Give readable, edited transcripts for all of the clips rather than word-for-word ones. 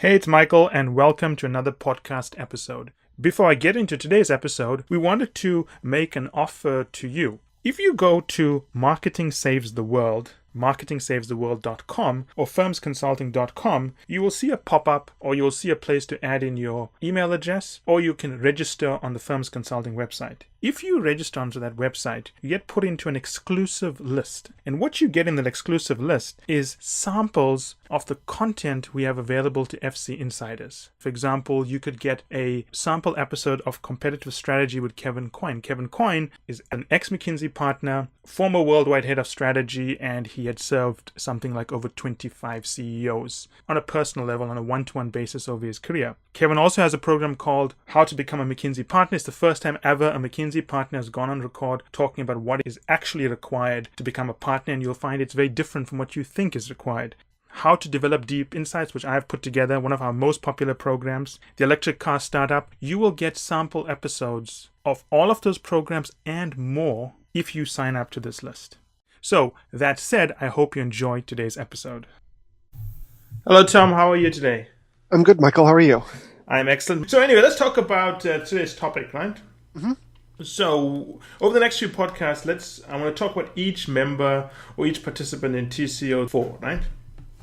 Hey, it's Michael, and welcome to another podcast episode. Before I get into today's episode, we wanted to make an offer to you. If you go to Marketing Saves the World, marketingsavestheworld.com or firmsconsulting.com, you will see a pop-up or you'll see a place to add in your email address, or you can register on the Firms Consulting website. If you register onto that website, you get put into an exclusive list. And what you get in that exclusive list is samples of the content we have available to FC insiders. For example, you could get a sample episode of Competitive Strategy with Kevin Coyne. Kevin Coyne is an ex-McKinsey partner, former worldwide head of strategy, and he had served something like over 25 CEOs on a personal level on a one-to-one basis over his career. Kevin also has a program called How to Become a McKinsey Partner. It's the first time ever a McKinsey partner has gone on record talking about what is actually required to become a partner, and you'll find it's very different from what you think is required. How to Develop Deep Insights, which I've put together, one of our most popular programs, the Electric Car Startup. You will get sample episodes of all of those programs and more if you sign up to this list. So, that said, I hope you enjoyed today's episode. Hello, Tom. How are you today? I'm good, Michael. How are you? I'm excellent. So anyway, let's talk about today's topic, right? Mm-hmm. So, over the next few podcasts, I want to talk about each member or each participant in TCO4, right?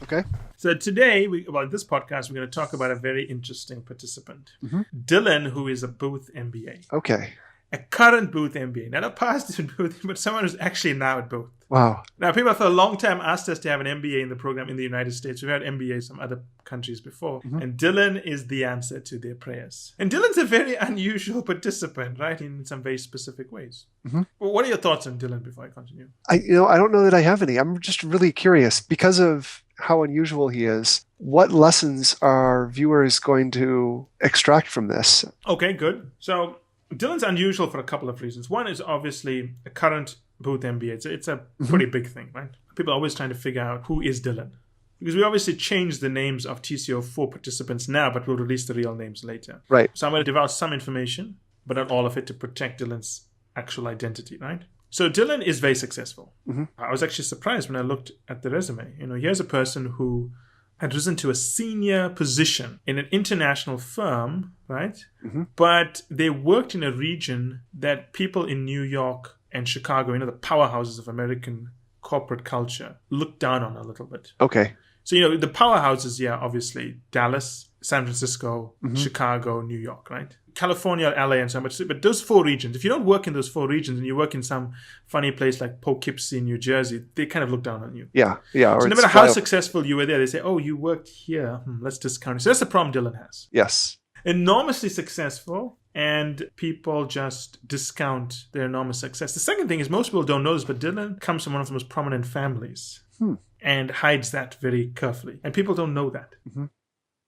Okay. So today, this podcast, we're going to talk about a very interesting participant. Mm-hmm. Dylan, who is a Booth MBA. Okay. A current Booth MBA. Not a past Booth, but someone who's actually now at Booth. Wow. Now, people for a long time asked us to have an MBA in the program in the United States. We've had MBAs from other countries before. Mm-hmm. And Dylan is the answer to their prayers. And Dylan's a very unusual participant, right? In some very specific ways. Mm-hmm. Well, what are your thoughts on Dylan before I continue? I don't know that I have any. I'm just really curious because of how unusual he is. What lessons are viewers going to extract from this? Okay, good. So Dylan's unusual for a couple of reasons. One is obviously a current Booth MBA. It's a pretty big thing, right? People are always trying to figure out who is Dylan. Because we obviously changed the names of TCO4 participants now, but we'll release the real names later. Right. So I'm going to divulge some information, but not all of it, to protect Dylan's actual identity, right? So Dylan is very successful. Mm-hmm. I was actually surprised when I looked at the resume. Here's a person who had risen to a senior position in an international firm, right? Mm-hmm. But they worked in a region that people in New York and Chicago, the powerhouses of American corporate culture, look down on a little bit. Okay. So, the powerhouses, obviously Dallas, San Francisco, Chicago, New York, right? California, LA, and so much. But those four regions, if you don't work in those four regions and you work in some funny place like Poughkeepsie, New Jersey, they kind of look down on you. Yeah. So no matter how successful you were there, they say, oh, you worked here. Let's discount it. So that's the problem Dylan has. Yes. Enormously successful, and people just discount their enormous success. The second thing is most people don't know this, but Dylan comes from one of the most prominent families and hides that very carefully. And people don't know that. Mm-hmm.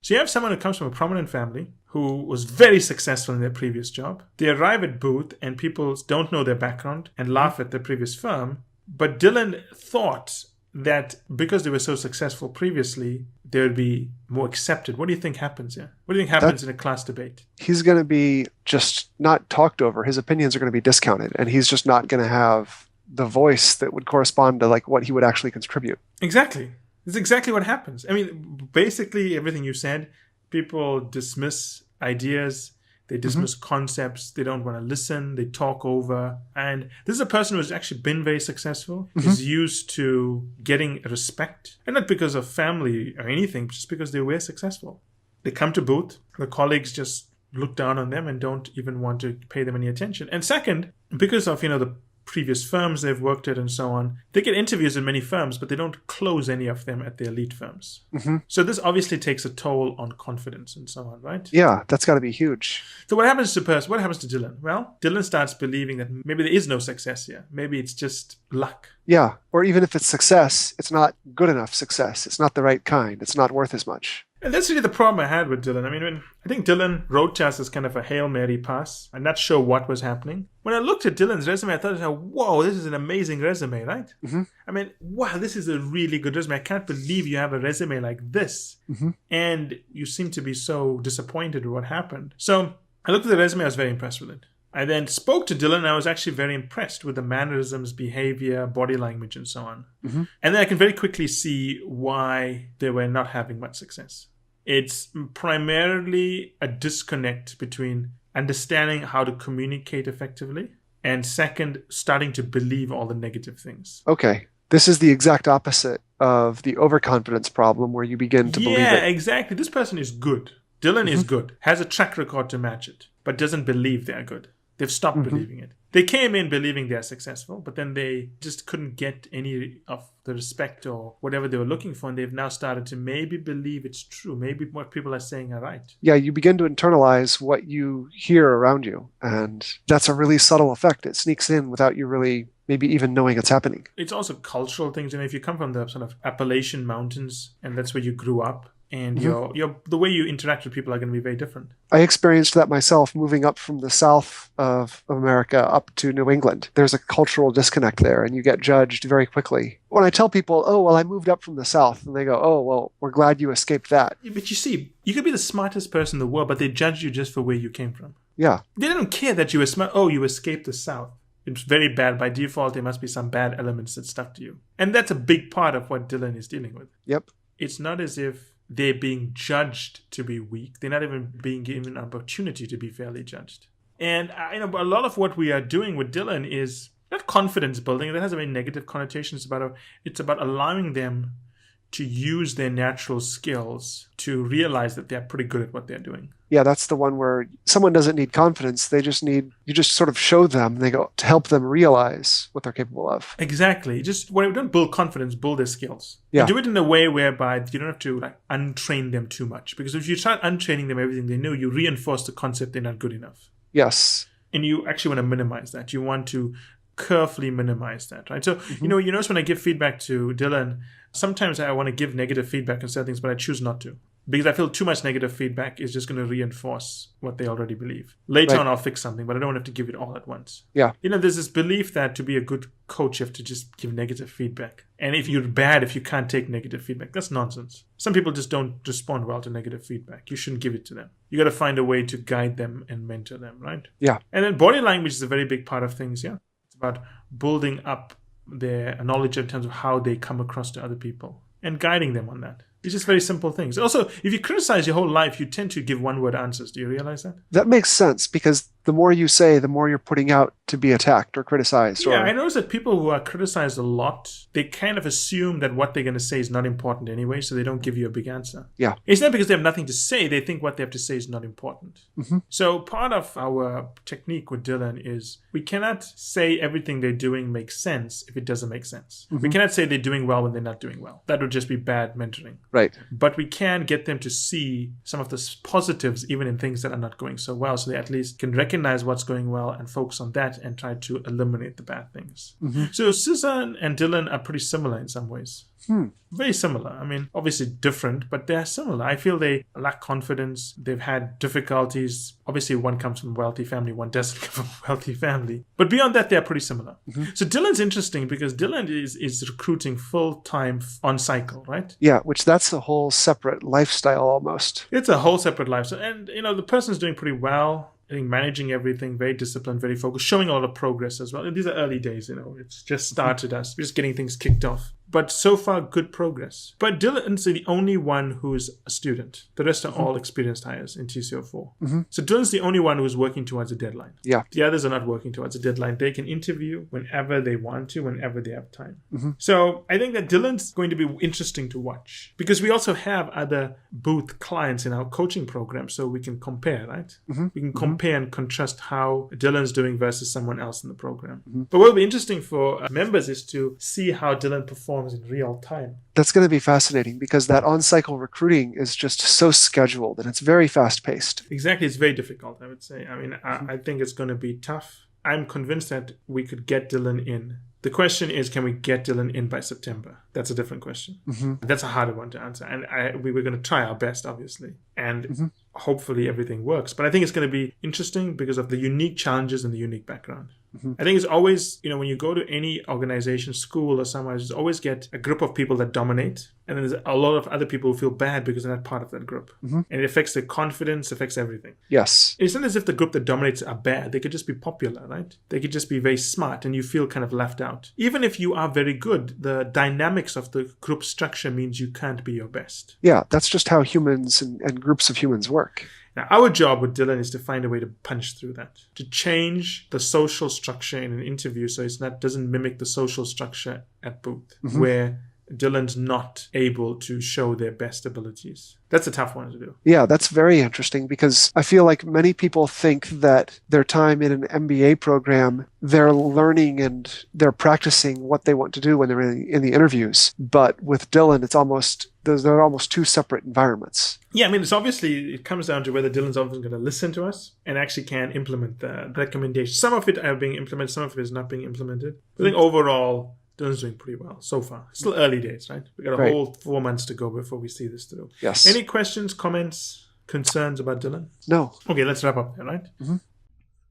So you have someone who comes from a prominent family who was very successful in their previous job. They arrive at Booth and people don't know their background and laugh at their previous firm. But Dylan thought that because they were so successful previously, they would be more accepted. What do you think happens here? What do you think happens in a class debate? He's going to be just not talked over. His opinions are going to be discounted, and he's just not going to have the voice that would correspond to what he would actually contribute. Exactly. That's exactly what happens. I mean, basically everything you said, people dismiss ideas. They dismiss concepts. They don't want to listen. They talk over. And this is a person who's actually been very successful. Is used to getting respect. And not because of family or anything, just because they were successful. They come to Booth. The colleagues just look down on them and don't even want to pay them any attention. And second, because of, the previous firms they've worked at and so on, they get interviews in many firms, but they don't close any of them at the elite firms. Mm-hmm. So this obviously takes a toll on confidence and so on, right? Yeah, that's got to be huge. So what happens to Dylan? Well, Dylan starts believing that maybe there is no success here. Maybe it's just luck. Yeah, or even if it's success, it's not good enough success. It's not the right kind. It's not worth as much. And that's really the problem I had with Dylan. I mean, I think Dylan wrote to us as kind of a Hail Mary pass. I'm not sure what was happening. When I looked at Dylan's resume, I thought, whoa, this is an amazing resume, right? Mm-hmm. I mean, wow, this is a really good resume. I can't believe you have a resume like this. Mm-hmm. And you seem to be so disappointed with what happened. So I looked at the resume. I was very impressed with it. I then spoke to Dylan, and I was actually very impressed with the mannerisms, behavior, body language, and so on. Mm-hmm. And then I can very quickly see why they were not having much success. It's primarily a disconnect between understanding how to communicate effectively and second, starting to believe all the negative things. Okay. This is the exact opposite of the overconfidence problem where you begin to believe Yeah, it. exactly. This person is good. Dylan is Mhm. good, has a track record to match it, but doesn't believe they're good. They've stopped Mhm. believing it. They came in believing they're successful, but then they just couldn't get any of the respect or whatever they were looking for, and they've now started to maybe believe it's true. Maybe what people are saying are right. Yeah, you begin to internalize what you hear around you. And that's a really subtle effect. It sneaks in without you really maybe even knowing it's happening. It's also cultural things. If you come from the sort of Appalachian Mountains and that's where you grew up, and Mhm. your the way you interact with people are going to be very different. I experienced that myself moving up from the south of America up to New England. There's a cultural disconnect there, and you get judged very quickly. When I tell people, oh, well, I moved up from the south, and they go, oh, well, we're glad you escaped that. But you see, you could be the smartest person in the world, but they judge you just for where you came from. Yeah. They don't care that you were smart. Oh, you escaped the South. It's very bad. By default, there must be some bad elements that stuck to you. And that's a big part of what Dylan is dealing with. Yep. It's not as if they're being judged to be weak. They're not even being given an opportunity to be fairly judged. And a lot of what we are doing with Dylan is not confidence building. That has a very negative connotation. It's about allowing them to use their natural skills to realize that they're pretty good at what they're doing. Yeah, that's the one where someone doesn't need confidence. You just sort of show them, they go to help them realize what they're capable of. Exactly. Just when we don't build confidence, build their skills. Yeah. And do it in a way whereby you don't have to untrain them too much. Because if you start untraining them everything they know, you reinforce the concept they're not good enough. Yes. And you actually want to minimize that. You want to carefully minimize that, right? So, you notice when I give feedback to Dylan, sometimes I want to give negative feedback on certain things, but I choose not to. Because I feel too much negative feedback is just going to reinforce what they already believe. Later on, I'll fix something, but I don't have to give it all at once. Yeah. There's this belief that to be a good coach, you have to just give negative feedback. And if you're bad, if you can't take negative feedback, that's nonsense. Some people just don't respond well to negative feedback. You shouldn't give it to them. You got to find a way to guide them and mentor them, right? Yeah. And then body language is a very big part of things, yeah. It's about building up their knowledge in terms of how they come across to other people and guiding them on that. It's just very simple things. Also, if you criticize your whole life, you tend to give one-word answers. Do you realize that? That makes sense because the more you say, the more you're putting out to be attacked or criticized. Yeah, I notice that people who are criticized a lot, they kind of assume that what they're going to say is not important anyway, so they don't give you a big answer. Yeah. It's not because they have nothing to say. They think what they have to say is not important. Mm-hmm. So part of our technique with Dylan is we cannot say everything they're doing makes sense if it doesn't make sense. We cannot say they're doing well when they're not doing well. That would just be bad mentoring. Right. But we can get them to see some of the positives even in things that are not going so well, so they at least can recognize what's going well and focus on that and try to eliminate the bad things. So Susan and Dylan are pretty similar in some ways. Very similar. I mean, obviously different, but they're similar. I feel they lack confidence. They've had difficulties. Obviously, one comes from a wealthy family, one doesn't come from a wealthy family. But beyond that, they're pretty similar. So Dylan's interesting because Dylan is recruiting full-time on cycle, right? Yeah, which that's a whole separate lifestyle almost. It's a whole separate lifestyle. And, the person's doing pretty well. I think managing everything, very disciplined, very focused, showing a lot of progress as well. And these are early days, it's just started us. We're just getting things kicked off. But so far, good progress. But Dylan's the only one who's a student. The rest are all experienced hires in TCO4. So Dylan's the only one who's working towards a deadline. Yeah. The others are not working towards a deadline. They can interview whenever they want to, whenever they have time. So I think that Dylan's going to be interesting to watch because we also have other booth clients in our coaching program, so we can compare, right? We can compare and contrast how Dylan's doing versus someone else in the program. But what will be interesting for members is to see how Dylan performs in real time. That's going to be fascinating because that on-cycle recruiting is just so scheduled and it's very fast-paced. Exactly. It's very difficult, I would say. I mean, I think it's going to be tough. I'm convinced that we could get Dylan in. The question is, can we get Dylan in by September? That's a different question. That's a harder one to answer. And we were going to try our best, obviously. And hopefully everything works. But I think it's going to be interesting because of the unique challenges and the unique background. I think it's always, when you go to any organization, school or somewhere, you always get a group of people that dominate. And then there's a lot of other people who feel bad because they're not part of that group. And it affects their confidence, affects everything. Yes. It's not as if the group that dominates are bad. They could just be popular, right? They could just be very smart and you feel kind of left out. Even if you are very good, the dynamics of the group structure means you can't be your best. Yeah, that's just how humans and groups of humans work. Now, our job with Dylan is to find a way to punch through that, to change the social structure in an interview so it doesn't mimic the social structure at Booth, where Dylan's not able to show their best abilities. That's a tough one to do. Yeah, that's very interesting because I feel like many people think that their time in an MBA program, they're learning and they're practicing what they want to do when they're in the interviews. But with Dylan, they're almost two separate environments. Yeah, I mean, it comes down to whether Dylan's often going to listen to us and actually can implement the recommendations. Some of it are being implemented, some of it is not being implemented. I think overall, Dylan's doing pretty well so far. It's still early days, right? We've got a whole 4 months to go before we see this through. Yes. Any questions, comments, concerns about Dylan? No. Okay, let's wrap up there, right?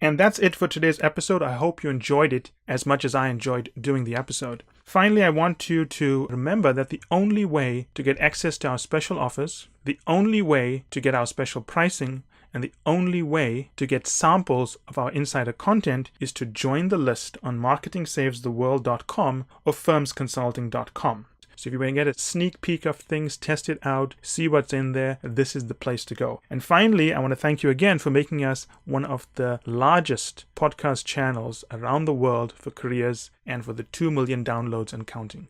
And that's it for today's episode. I hope you enjoyed it as much as I enjoyed doing the episode. Finally, I want you to remember that the only way to get access to our special offers, the only way to get our special pricing, and the only way to get samples of our insider content is to join the list on marketingsavestheworld.com or firmsconsulting.com. So if you want to get a sneak peek of things, test it out, see what's in there, this is the place to go. And finally, I want to thank you again for making us one of the largest podcast channels around the world for careers and for the 2 million downloads and counting.